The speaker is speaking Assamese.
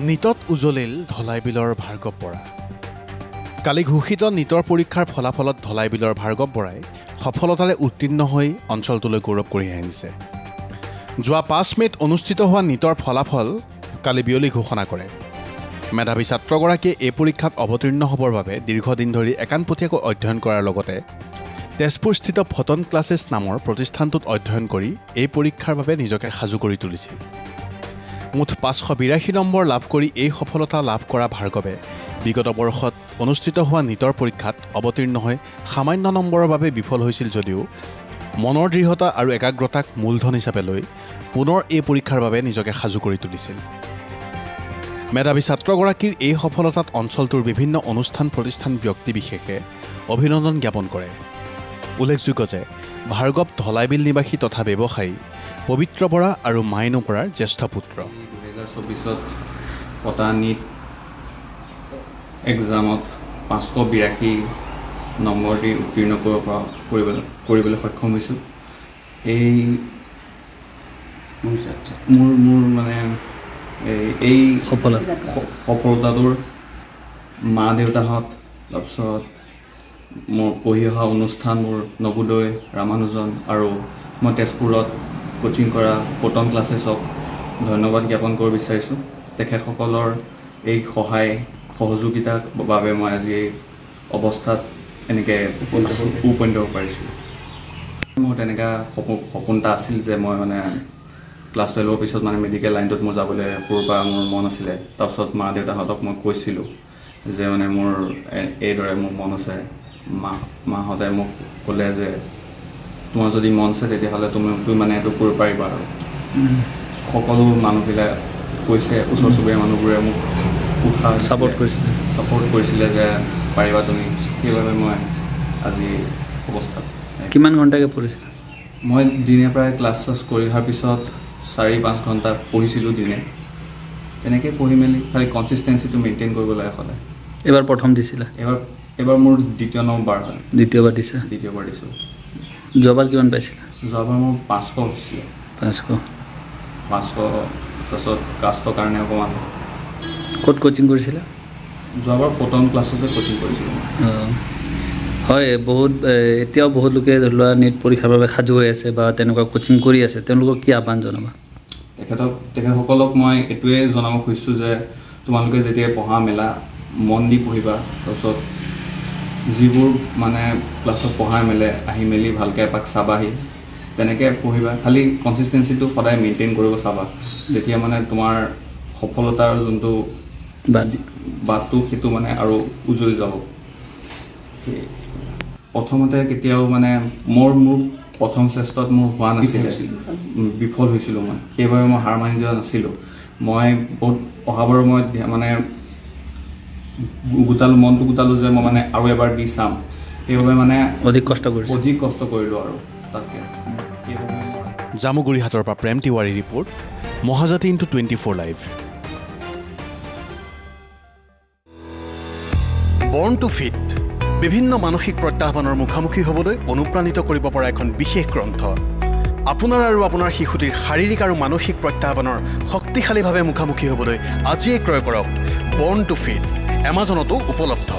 নিটত উজলিল ধলাইবিলৰ ভাৰ্গৱ বৰা। কালি ঘোষিত নিটৰ পৰীক্ষাৰ ফলাফলত ধলাইবিলৰ ভাৰ্গৱ বৰাই সফলতাৰে উত্তীৰ্ণ হৈ অঞ্চলটোলৈ গৌৰৱ কঢ়িয়াই আনিছে। যোৱা ৫ মে'ত অনুষ্ঠিত হোৱা নিটৰ ফলাফল কালি বিয়লি ঘোষণা কৰে। মেধাৱী ছাত্ৰগৰাকীয়ে এই পৰীক্ষাত অৱতীৰ্ণ হ'বৰ বাবে দীৰ্ঘদিন ধৰি একানপতীয়াকৈ অধ্যয়ন কৰাৰ লগতে তেজপুৰস্থিত ফটন ক্লাছেছ নামৰ প্ৰতিষ্ঠানটোত অধ্যয়ন কৰি এই পৰীক্ষাৰ বাবে নিজকে সাজু কৰি তুলিছিল। মুঠ ৫৮২ নম্বৰ লাভ কৰি এই সফলতা লাভ কৰা ভাৰ্গৱে বিগত বৰ্ষত অনুষ্ঠিত হোৱা নিটৰ পৰীক্ষাত অৱতীৰ্ণ হৈ সামান্য নম্বৰৰ বাবে বিফল হৈছিল যদিও মনৰ দৃঢ়তা আৰু একাগ্ৰতাক মূলধন হিচাপে লৈ পুনৰ এই পৰীক্ষাৰ বাবে নিজকে সাজু কৰি তুলিছিল। মেধাৱী ছাত্ৰগৰাকীৰ এই সফলতাত অঞ্চলটোৰ বিভিন্ন অনুষ্ঠান প্ৰতিষ্ঠান ব্যক্তিবিশেষে অভিনন্দন জ্ঞাপন কৰে। উল্লেখযোগ্য যে ভাৰ্গৱ ধলাইবিল নিবাসী তথা ব্যৱসায়ী পবিত্ৰ বৰা আৰু মাইনু বৰাৰ জ্যেষ্ঠ পুত্ৰ। 2024 পতা নিট এক্সামত 582 নম্বৰ দি উত্তীৰ্ণ কৰিবলৈ সক্ষম হৈছোঁ। এই মোৰ মানে এই সফলতাটোৰ মা দেউতাহঁত, তাৰপিছত মোৰ পঢ়ি অহা অনুষ্ঠান মোৰ নৱোদয়, ৰামানুজন আৰু মই তেজপুৰত কোচিং কৰা ফটন ক্লাছেছক ধন্যবাদ জ্ঞাপন কৰিব বিচাৰিছোঁ। তেখেতসকলৰ এই সহায় সহযোগিতাৰ বাবে মই আজি এই অৱস্থাত এনেকৈ উপনীত হ'ব পাৰিছোঁ। মোৰ তেনেকুৱা সপোন এটা আছিল যে মই মানে ক্লাছ 12ৰ পিছত মানে মেডিকেল লাইনটোত মোৰ যাবলৈ সৰুৰ পৰা মোৰ মন আছিলে। তাৰপিছত মা দেউতাহঁতক মই কৈছিলোঁ যে মানে মোৰ এইদৰে মোৰ মন আছে। মাহঁতে মোক ক'লে যে তোমাৰ যদি মন আছে তেতিয়াহ'লে তুমি মানে এইটো কৰিব পাৰিবা। আৰু সকলো মানুহবিলাক কৈছে, ওচৰ চুবুৰীয়া মানুহবোৰে মোক উৎসাহ ছাপৰ্ট কৰিছিলে যে পাৰিবা তুমি। সেইবাবে মই আজি অৱস্থাত। কিমান ঘণ্টাকৈ পঢ়িছিলা? মই দিনে প্ৰায় ক্লাছ কৰি অহাৰ পিছত 4-5 ঘণ্টা পঢ়িছিলোঁ দিনে। তেনেকৈ পঢ়ি মেলি খালি কনচিষ্টেঞ্চিটো মেইনটেইন কৰিব লাগে সদায়। এবাৰ প্ৰথম দিছিলা? এবাৰ মোৰ দ্বিতীয় নম্বৰ হয়। দ্বিতীয়বাৰ দিছোঁ। যোৱাবাৰ কিমান পাইছিলা? যোৱাবাৰ মোৰ 500 হৈছিলে। 500 তাৰপিছত কাষ্টৰ কাৰণে অকণমান। ক'ত কোচিং কৰিছিলা? যোৱাবাৰ ফটন ক্লাছতে কোচিং কৰিছিলোঁ। হয়, এতিয়াও বহুত লোকে ধৰি লোৱা নিট পৰীক্ষাৰ বাবে সাজু হৈ আছে বা তেনেকুৱা কোচিং কৰি আছে, তেওঁলোকক কি আহ্বান জনাবা? তেখেতসকলক মই এইটোৱে জনাব খুজিছোঁ যে তোমালোকে যেতিয়া পঢ়া মেলা মন দি পঢ়িবা। তাৰপিছত যিবোৰ মানে ক্লাছত পঢ়াই মেলে আহি মেলি ভালকৈ এপাক চাবাহি, তেনেকৈ পঢ়িবা। খালি কনচিষ্টেঞ্চিটো সদায় মেইনটেইন কৰিব চাবা। তেতিয়া মানে তোমাৰ সফলতাৰ যোনটো বাটটো সেইটো মানে আৰু উজ্বলি যাব। প্ৰথমতে কেতিয়াও মানে মোৰ প্ৰথম চেষ্টাত মোৰ হোৱা নাছিলে, বিফল হৈছিলোঁ মই। সেইবাবে মই হাৰ মানি যোৱা নাছিলোঁ। মই বহুত অহাবাৰ মই মানে মনটো গোটালোঁ যে মই মানে আৰু এবাৰ দি চাম। সেইবাবে মানে অধিক কষ্ট কৰিলোঁ আৰু তাতকৈ। জামুগুৰিহাটৰ পৰা প্ৰেম Tiwari report, Mahajati into 24 live. বৰ্ণ টু ফিট বিভিন্ন মানসিক প্ৰত্যাহ্বানৰ মুখামুখি হ'বলৈ অনুপ্ৰাণিত কৰিব পৰা এখন বিশেষ গ্ৰন্থ। আপোনাৰ আৰু আপোনাৰ শিশুটিৰ শাৰীৰিক আৰু মানসিক প্ৰত্যাহ্বানৰ শক্তিশালীভাৱে মুখামুখি হ'বলৈ আজিয়ে ক্ৰয় কৰক বৰ্ণ টু ফিট। এমাজনতো উপলব্ধ।